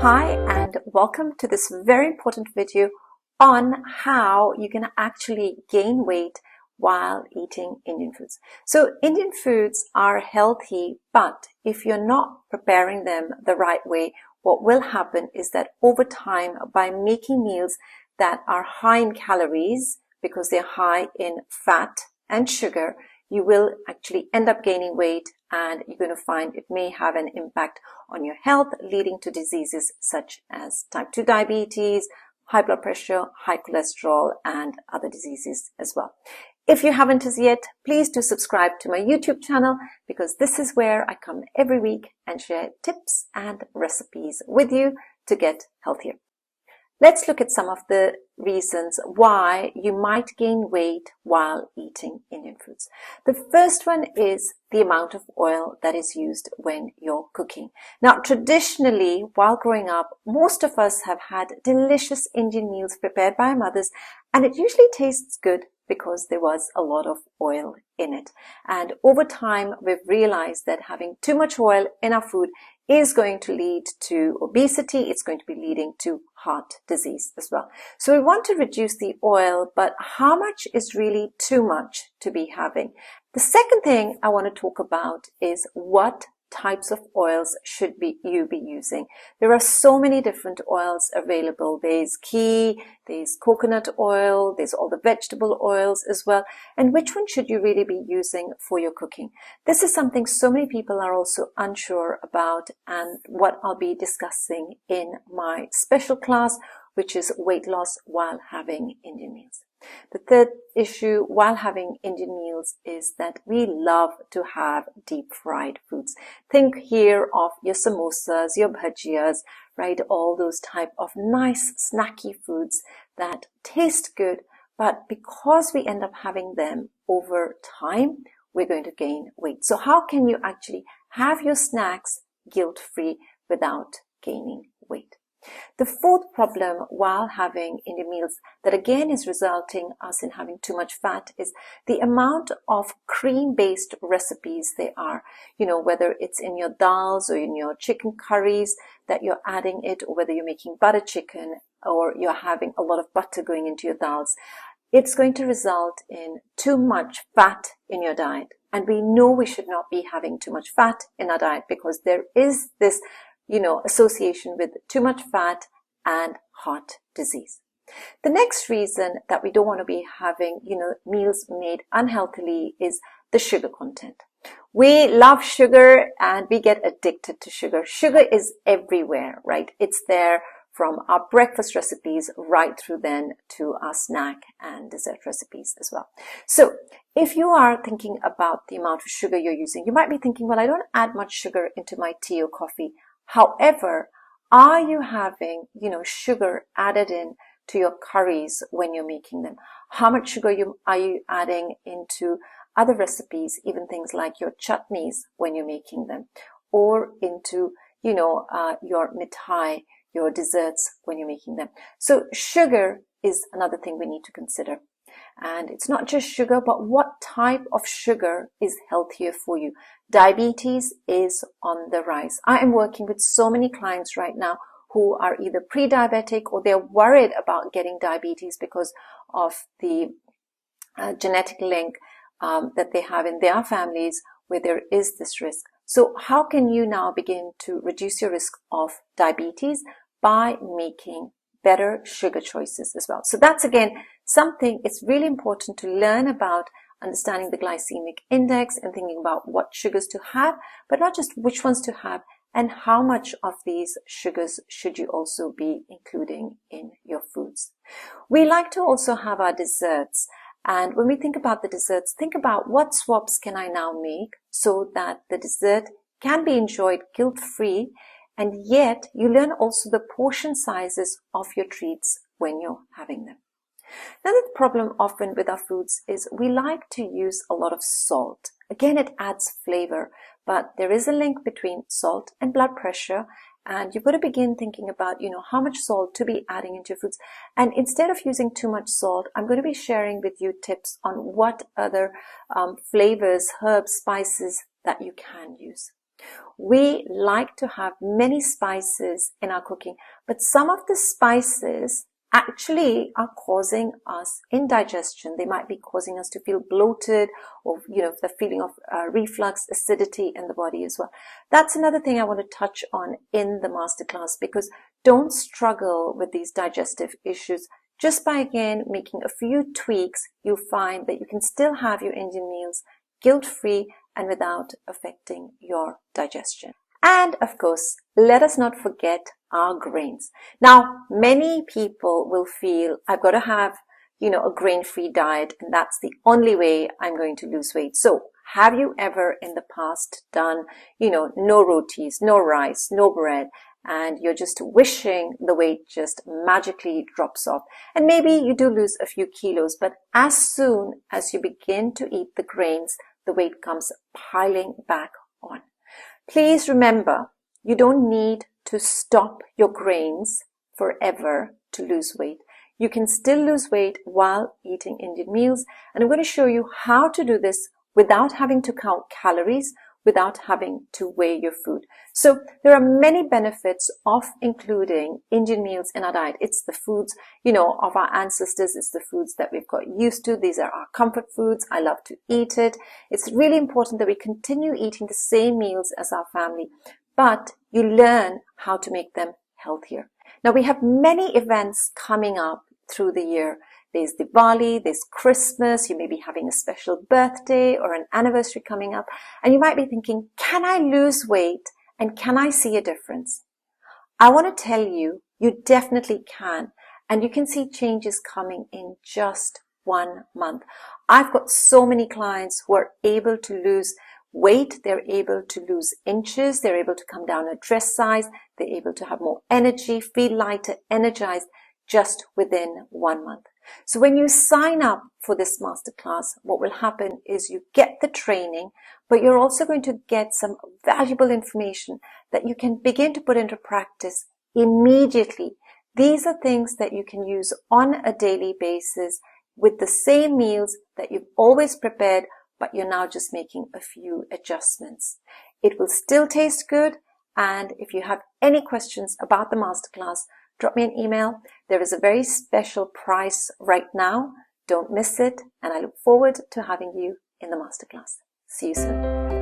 Hi and welcome to this very important video on how you can actually gain weight while eating Indian foods. So Indian foods are healthy, but if you're not preparing them the right way, what will happen is that over time, by making meals that are high in calories because they're high in fat and sugar, you will actually end up gaining weight, and you're going to find it may have an impact on your health, leading to diseases such as type 2 diabetes, high blood pressure, high cholesterol, and other diseases as well. If you haven't as yet, please do subscribe to my YouTube channel, because this is where I come every week and share tips and recipes with you to get healthier. Let's look at some of the reasons why you might gain weight while eating Indian foods. The first one is the amount of oil that is used when you're cooking. Now, traditionally, while growing up, most of us have had delicious Indian meals prepared by our mothers, and it usually tastes good because there was a lot of oil in it. And over time, we've realized that having too much oil in our food is going to lead to obesity. It's going to be leading to heart disease as well. So we want to reduce the oil, but how much is really too much to be having? The second thing I want to talk about is what types of oils should you be using. There are so many different oils available. There's ghee, there's coconut oil, there's all the vegetable oils as well. And which one should you really be using for your cooking? This is something so many people are also unsure about, and what I'll be discussing in my special class, which is weight loss while having Indian meals. The third issue while having Indian meals is that we love to have deep fried foods. Think here of your samosas, your bhajiyas, right? All those type of nice snacky foods that taste good, but because we end up having them over time, we're going to gain weight. So how can you actually have your snacks guilt-free without gaining weight? The fourth problem while having Indian meals that again is resulting us in having too much fat is the amount of cream-based recipes there are. You know, whether it's in your dals or in your chicken curries that you're adding it, or whether you're making butter chicken or you're having a lot of butter going into your dals, it's going to result in too much fat in your diet. And we know we should not be having too much fat in our diet, because there is this association with too much fat and heart disease. The next reason that we don't want to be having, meals made unhealthily is the sugar content. We love sugar and we get addicted to sugar. Sugar is everywhere, right? It's there from our breakfast recipes right through then to our snack and dessert recipes as well. So if you are thinking about the amount of sugar you're using, you might be thinking, well, I don't add much sugar into my tea or coffee. However, are you having, sugar added in to your curries when you're making them? How much sugar are you adding into other recipes, even things like your chutneys when you're making them, or into, your mithai, your desserts when you're making them? So sugar is another thing we need to consider. And it's not just sugar, but what type of sugar is healthier for you? Diabetes is on the rise. I am working with so many clients right now who are either pre-diabetic or they're worried about getting diabetes because of the genetic link that they have in their families where there is this risk. So how can you now begin to reduce your risk of diabetes? By making better sugar choices as well. So that's again something it's really important to learn about, understanding the glycemic index and thinking about what sugars to have, but not just which ones to have, and how much of these sugars should you also be including in your foods. We like to also have our desserts. And when we think about the desserts, think about what swaps can I now make so that the dessert can be enjoyed guilt-free, and yet you learn also the portion sizes of your treats when you're having them. Another problem often with our foods is we like to use a lot of salt. Again, it adds flavor, but there is a link between salt and blood pressure, and you've got to begin thinking about, how much salt to be adding into your foods. And instead of using too much salt, I'm going to be sharing with you tips on what other flavors, herbs, spices that you can use. We like to have many spices in our cooking, but some of the spices actually are causing us indigestion. They might be causing us to feel bloated, or the feeling of reflux, acidity in the body as well. That's another thing I want to touch on in the masterclass, because don't struggle with these digestive issues. Just by, again, making a few tweaks, you'll find that you can still have your Indian meals guilt-free and without affecting your digestion. And of course, let us not forget our grains. Now, many people will feel I've got to have, a grain-free diet, and that's the only way I'm going to lose weight. So have you ever in the past done, no rotis, no rice, no bread, and you're just wishing the weight just magically drops off? And maybe you do lose a few kilos, but as soon as you begin to eat the grains, the weight comes piling back on. Please remember, you don't need to stop your grains forever to lose weight. You can still lose weight while eating Indian meals, and I'm going to show you how to do this without having to count calories, without having to weigh your food. So there are many benefits of including Indian meals in our diet. It's the foods, of our ancestors. It's the foods that we've got used to. These are our comfort foods. I love to eat it. It's really important that we continue eating the same meals as our family, but you learn how to make them healthier. Now, we have many events coming up through the year. There's Diwali, there's Christmas, you may be having a special birthday or an anniversary coming up, and you might be thinking, can I lose weight and can I see a difference? I want to tell you, you definitely can, and you can see changes coming in just 1 month. I've got so many clients who are able to lose weight, they're able to lose inches, they're able to come down a dress size, they're able to have more energy, feel lighter, energized, just within 1 month. So when you sign up for this masterclass, what will happen is you get the training, but you're also going to get some valuable information that you can begin to put into practice immediately. These are things that you can use on a daily basis with the same meals that you've always prepared, but you're now just making a few adjustments. It will still taste good, and if you have any questions about the masterclass, drop me an email. There is a very special price right now. Don't miss it, and I look forward to having you in the masterclass. See you soon.